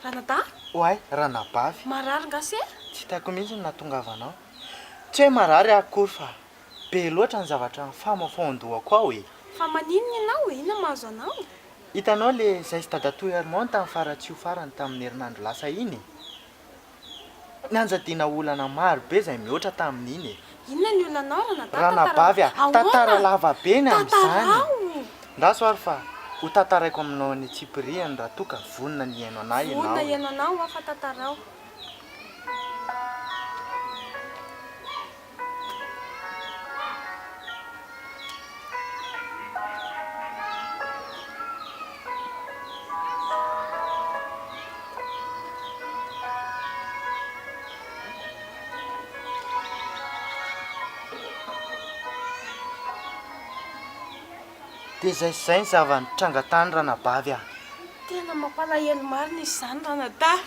Ranata? Oay, ranabavy. Marary ngase? Tsy hitako mihitsy ny nahatongavanao. Tsy hoe marary akory fa be loatra ny zavatra famafoandohako ao e. Fa maninona ianao? Inona mahazo anao? Hitanao le zay sy dadatoy Armand tamin'ny faratsio farany tamin'ny herinandro lasa iny. Nanjadiana olana maro be izay mihoatra tamin'iny e. Inona ny olanao Ranata? Ranabavy tantara lava be ny amin'izany. Tantarao! Ndaso ary fa ho tantaraiko aminao any Tsipiriany raha toa ka vonona ny haino anahy ianao. Vonona ianao anao afa tantarao. Dia izay ny zavany tranga tany ranabavy ah. Tena mampalahelo marina izany Ranata.